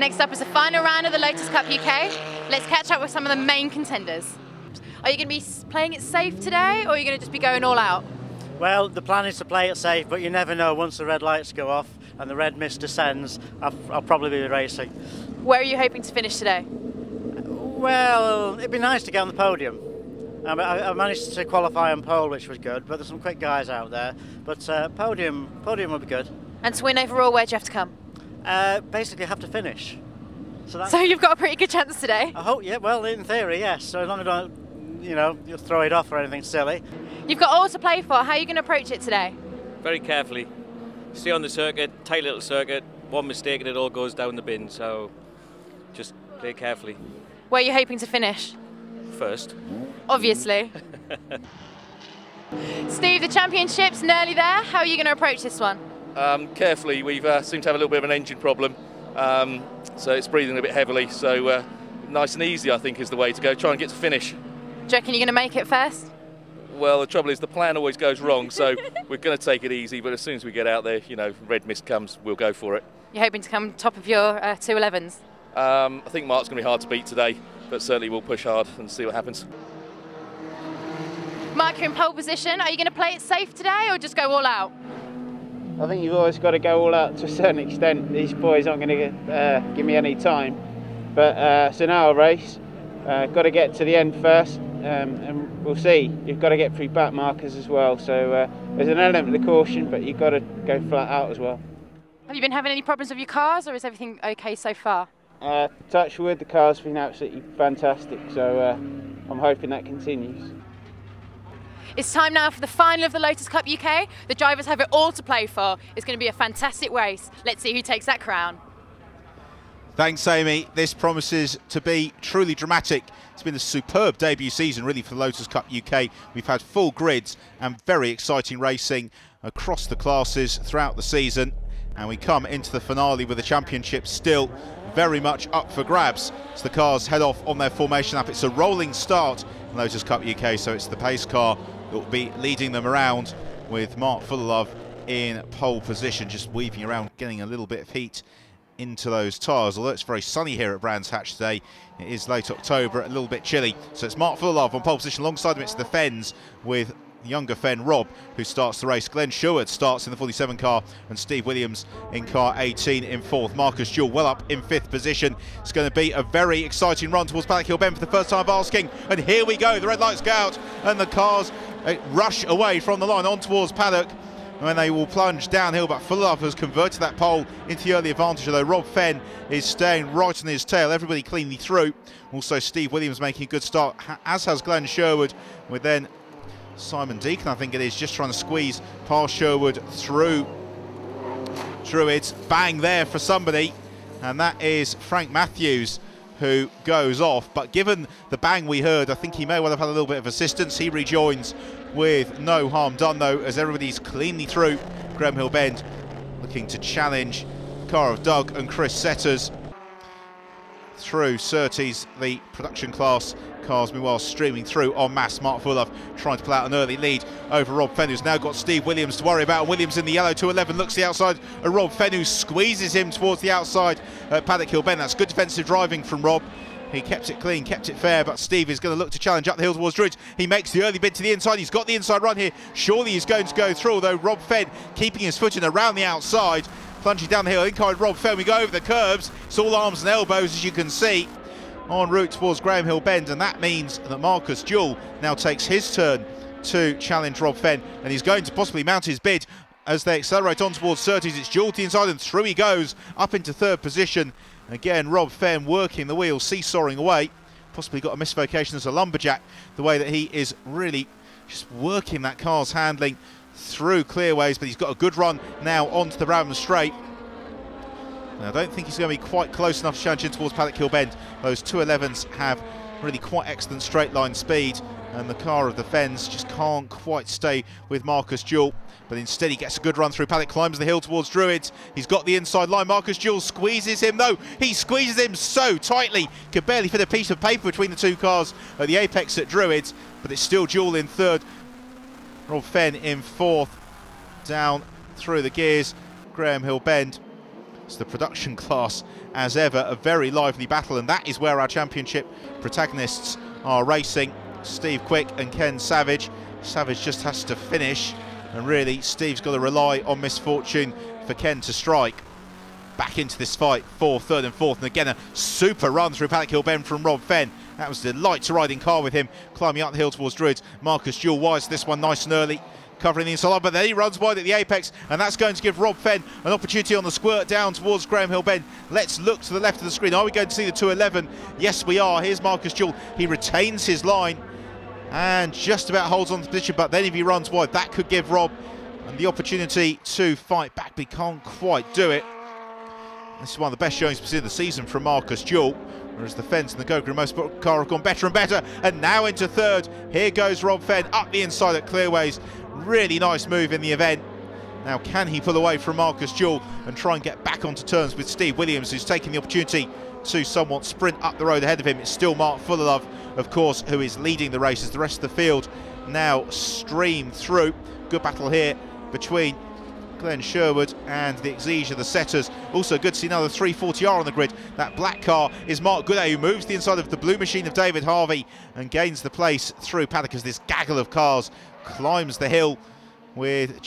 Next up is the final round of the Lotus Cup UK. Let's catch up with some of the main contenders. Are you going to be playing it safe today, or are you going to just be going all out? Well, the plan is to play it safe, but you never know. Once the red lights go off and the red mist descends, I'll probably be racing. Where are you hoping to finish today? Well, it'd be nice to get on the podium. I managed to qualify on pole, which was good, but there's some quick guys out there. But podium would be good. And to win overall, where do you have to come? Basically, I have to finish. So you've got a pretty good chance today? I hope, yeah, well, in theory, yes. So as long as I don't, you throw it off or anything silly. You've got all to play for. How are you going to approach it today? Very carefully. Stay on the circuit, tight little circuit. One mistake and it all goes down the bin, so just play carefully. Where are you hoping to finish? First. Obviously. Steve, the championship's nearly there. How are you going to approach this one? Carefully. We've seemed to have a little bit of an engine problem, so it's breathing a bit heavily. So nice and easy, I think, is the way to go. Try and get to finish. Do you reckon you're going to make it first? Well, the trouble is the plan always goes wrong, so we're going to take it easy, but as soon as we get out there, red mist comes, we'll go for it. You're hoping to come top of your 211s? I think Mark's going to be hard to beat today, but certainly we'll push hard and see what happens. Mark, you're in pole position. Are you going to play it safe today or just go all out? I think you've always got to go all out to a certain extent. These boys aren't going to give me any time. But it's an hour race. Got to get to the end first, and we'll see. You've got to get through back markers as well. So there's an element of caution, but you've got to go flat out as well. Have you been having any problems with your cars, or is everything okay so far? Touch wood, the car's been absolutely fantastic. So I'm hoping that continues. It's time now for the final of the Lotus Cup UK. The drivers have it all to play for. It's going to be a fantastic race. Let's see who takes that crown. Thanks, Amy. This promises to be truly dramatic. It's been a superb debut season, really, for the Lotus Cup UK. We've had full grids and very exciting racing across the classes throughout the season. And we come into the finale with the championship still very much up for grabs as the cars head off on their formation lap. It's a rolling start in Lotus Cup UK, so it's the pace car that will be leading them around, with Mark Fullerlove in pole position, just weaving around, getting a little bit of heat into those tyres. Although it's very sunny here at Brands Hatch today, it is late October, a little bit chilly. So it's Mark Fullerlove on pole position. Alongside him it's the Fens, with younger Fen Rob, who starts the race. Glenn Sherwood starts in the 47 car, and Steve Williams in car 18 in fourth. Marcus Jewell well up in fifth position. It's going to be a very exciting run towards Paddock Hill Bend for the first time of asking, and here we go. The red lights go out and the cars rush away from the line on towards Paddock, and they will plunge downhill. But Fullerlove has converted that pole into the early advantage, although Rob Fenn is staying right on his tail. Everybody cleanly through. Also Steve Williams making a good start, as has Glenn Sherwood, with then Simon Deacon, I think it is, just trying to squeeze past Sherwood through Druids. Bang there for somebody, and that is Frank Matthews, who goes off. But given the bang we heard, I think he may well have had a little bit of assistance. He rejoins with no harm done, though, as everybody's cleanly through Graham Hill Bend, looking to challenge the car of Doug and Chris Setters through Surtees, the production class cars, meanwhile streaming through en masse. Mark Fullerlove trying to pull out an early lead over Rob Fenn, who's now got Steve Williams to worry about. Williams in the yellow 211 looks the outside of Rob Fenn, who squeezes him towards the outside at Paddock Hill Bend. That's good defensive driving from Rob. He kept it clean, kept it fair, but Steve is going to look to challenge up the hill towards Druids. He makes the early bid to the inside. He's got the inside run here. Surely he's going to go through, although Rob Fenn keeping his foot in around the outside, plunging down the hill. Inside Rob Fenn, we go over the curbs. It's all arms and elbows, as you can see, en route towards Graham Hill Bend, and that means that Marcus Jewell now takes his turn to challenge Rob Fenn, and he's going to possibly mount his bid as they accelerate on towards Surtees. It's Jewell to the inside, and through he goes up into third position. Again, Rob Fenn working the wheel, seesawing away. Possibly got a misvocation as a lumberjack, the way that he is really just working that car's handling through clearways, but he's got a good run now onto the Bradham Straight. And I don't think he's going to be quite close enough to challenge in towards Paddock Hill Bend. Those 211s have really quite excellent straight line speed, and the car of the Fens just can't quite stay with Marcus Jewell. But instead he gets a good run through. Paddock climbs the hill towards Druids. He's got the inside line. Marcus Jewell squeezes him, though. He squeezes him so tightly, could barely fit a piece of paper between the two cars at the apex at Druids. But it's still Jewell in third, Rob Fenn in fourth, down through the gears. Graham Hill Bend It's the production class as ever, a very lively battle, and that is where our championship protagonists are racing. Steve Quick and Ken Savage. Savage just has to finish, and really Steve's got to rely on misfortune for Ken to strike. Back into this fight for third and fourth, and again a super run through Paddock Hill Bend from Rob Fenn. That was a delight to ride in car with him, climbing up the hill towards Druids. Marcus Jewell wise this one nice and early, covering the inside line, but then he runs wide at the apex, and that's going to give Rob Fenn an opportunity on the squirt down towards Graham Hill Bend. Let's look to the left of the screen. Are we going to see the 211? Yes, we are. Here's Marcus Jewell. He retains his line and just about holds on to the position, but then if he runs wide, that could give Rob the opportunity to fight back, but he can't quite do it. This is one of the best showings we've seen of the season from Marcus Jewell, whereas the Fens and the Gogren Most car have gone better and better, and now into third. Here goes Rob Fenn up the inside at Clearways. Really nice move in the event. Now can he pull away from Marcus Jewell and try and get back onto terms with Steve Williams, who's taking the opportunity to somewhat sprint up the road ahead of him. It's still Mark Fullerlove, of course, who is leading the race as the rest of the field now stream through. Good battle here between Glenn Sherwood and the Exige of the setters. Also good to see another 340R on the grid. That black car is Mark Gooday, who moves the inside of the blue machine of David Harvey and gains the place through Paddock as this gaggle of cars climbs the hill with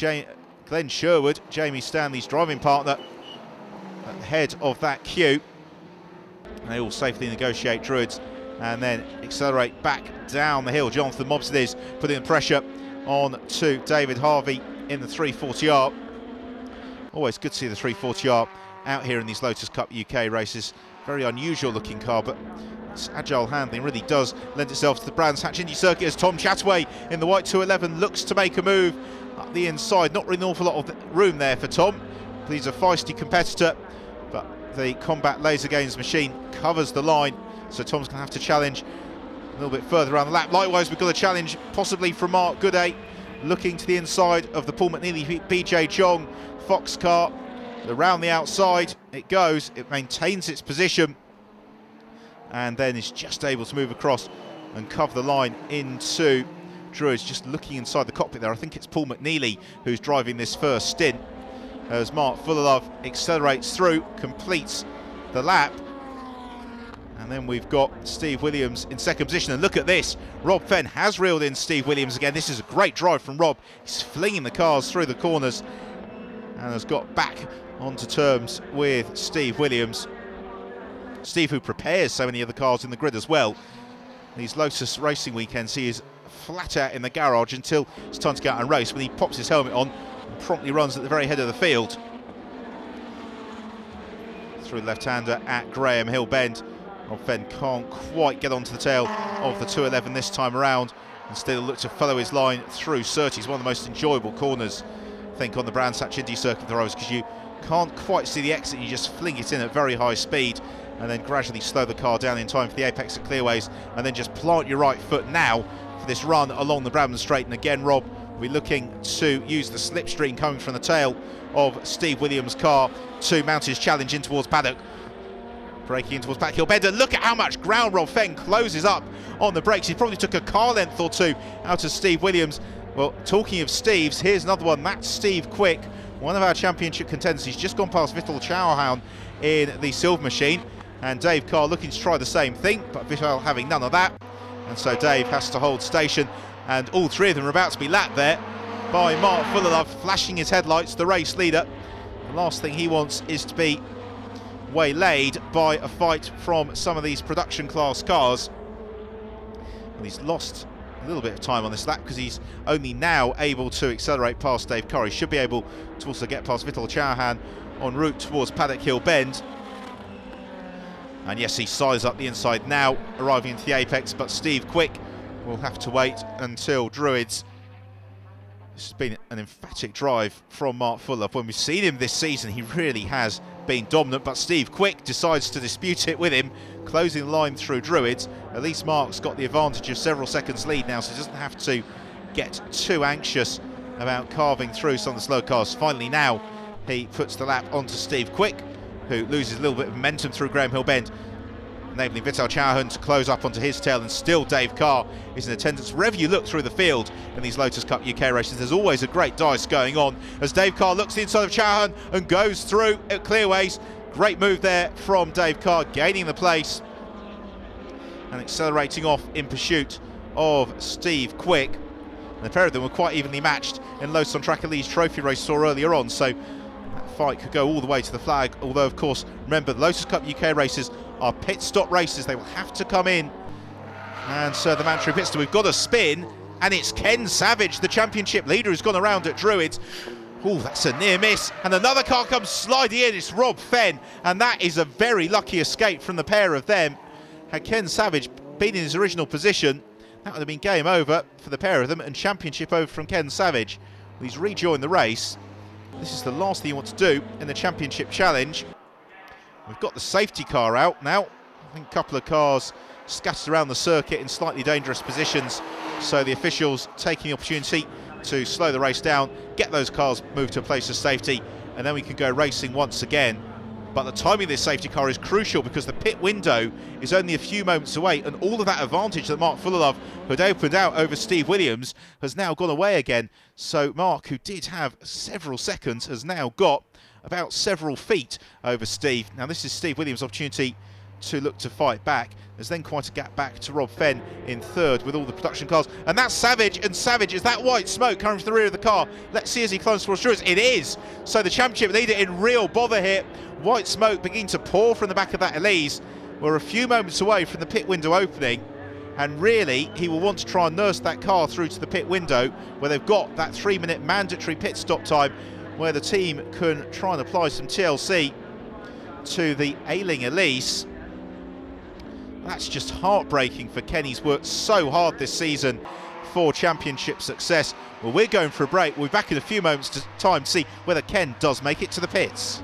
Glenn Sherwood, Jamie Stanley's driving partner, at the head of that queue. They all safely negotiate Druids and then accelerate back down the hill. Jonathan Mobson is putting the pressure on to David Harvey in the 340R. Always good to see the 340R out here in these Lotus Cup UK races. Very unusual looking car, but its agile handling really does lend itself to the Brands Hatch Indy circuit as Tom Chataway in the white 211 looks to make a move up the inside. Not really an awful lot of room there for Tom. He's a feisty competitor, but the Combat Laser Games machine covers the line, so Tom's going to have to challenge a little bit further around the lap. Likewise, we've got a challenge possibly from Mark Gooday, looking to the inside of the Paul McNeely BJ Chong Fox car. Around the outside it goes, it maintains its position and then is just able to move across and cover the line into Druids. Just looking inside the cockpit there, I think it's Paul McNeely who's driving this first stint as Mark Fullerlove accelerates through, completes the lap. And then we've got Steve Williams in second position, and look at this, Rob Fenn has reeled in Steve Williams again. This is a great drive from Rob. He's flinging the cars through the corners and has got back onto terms with Steve Williams. Steve, who prepares so many of the cars in the grid as well. These Lotus racing weekends, he is flat out in the garage until it's time to go out and race, when he pops his helmet on and promptly runs at the very head of the field. Through left-hander at Graham Hill Bend. Rob Fenn can't quite get onto the tail of the 211 this time around. Instead, he'll look to follow his line through Surtees, one of the most enjoyable corners, I think, on the Brands Hatch Indy circuit there, because you can't quite see the exit. You just fling it in at very high speed and then gradually slow the car down in time for the apex at Clearways, and then just plant your right foot now for this run along the Bramham Straight. And again, Rob will be looking to use the slipstream coming from the tail of Steve Williams' car to mount his challenge in towards Paddock. Braking in towards Paddock Hill Bend. Look at how much ground Rob Fenn closes up on the brakes. He probably took a car length or two out of Steve Williams. Well, talking of Steves, here's another one. That's Steve Quick, one of our championship contenders. He's just gone past Vittel Chauhan in the Silver Machine, and Dave Carr looking to try the same thing, but Vittel having none of that, and so Dave has to hold station, and all three of them are about to be lapped there by Mark Fullerlove, flashing his headlights, the race leader. The last thing he wants is to be waylaid by a fight from some of these production class cars. And he's lost a little bit of time on this lap because he's only now able to accelerate past Dave Carr. He should be able to also get past Vittel Chauhan en route towards Paddock Hill Bend. And yes, he sizes up the inside now, arriving into the apex, but Steve Quick will have to wait until Druids. This has been an emphatic drive from Mark Fullerlove. When we've seen him this season, he really has been dominant, but Steve Quick decides to dispute it with him, closing the line through Druids. At least Mark's got the advantage of several seconds lead now, so he doesn't have to get too anxious about carving through some of the slow cars. Finally now, he puts the lap onto Steve Quick, who loses a little bit of momentum through Graham Hill Bend. enabling Vital Chauhan to close up onto his tail, and still Dave Carr is in attendance. Wherever you look through the field in these Lotus Cup UK races, there's always a great dice going on as Dave Carr looks to the inside of Chauhan and goes through at clearways. Great move there from Dave Carr, gaining the place and accelerating off in pursuit of Steve Quick. And the pair of them were quite evenly matched in Lotus on Track Elite's trophy race saw earlier on, so that fight could go all the way to the flag. Although, of course, remember, the Lotus Cup UK races are pit stop races. They will have to come in and serve the mandatory pit stop. We've got a spin, and it's Ken Savage, the championship leader, who's gone around at Druids. Oh, that's a near miss, and another car comes sliding in. It's Rob Fenn, and that is a very lucky escape from the pair of them. Had Ken Savage been in his original position, that would have been game over for the pair of them, and championship over from Ken Savage. Well, he's rejoined the race. This is the last thing you want to do in the championship challenge. We've got the safety car out now. I think a couple of cars scattered around the circuit in slightly dangerous positions, so the officials taking the opportunity to slow the race down, get those cars moved to a place of safety, and then we can go racing once again. But the timing of this safety car is crucial because the pit window is only a few moments away, and all of that advantage that Mark Fullerlove had opened out over Steve Williams has now gone away again. So Mark, who did have several seconds, has now got about several feet over Steve. Now this is Steve Williams' opportunity to look to fight back. There's then quite a gap back to Rob Fenn in third with all the production cars, and that's Savage, and Savage, is that white smoke coming from the rear of the car? Let's see as he climbs towards Druids. It is! So the championship leader in real bother here. White smoke beginning to pour from the back of that Elise. We're a few moments away from the pit window opening, and really he will want to try and nurse that car through to the pit window where they've got that 3-minute mandatory pit stop time where the team can try and apply some TLC to the ailing Elise. That's just heartbreaking for Ken. He's worked so hard this season for championship success. Well, we're going for a break. We'll be back in a few moments' time to see whether Ken does make it to the pits.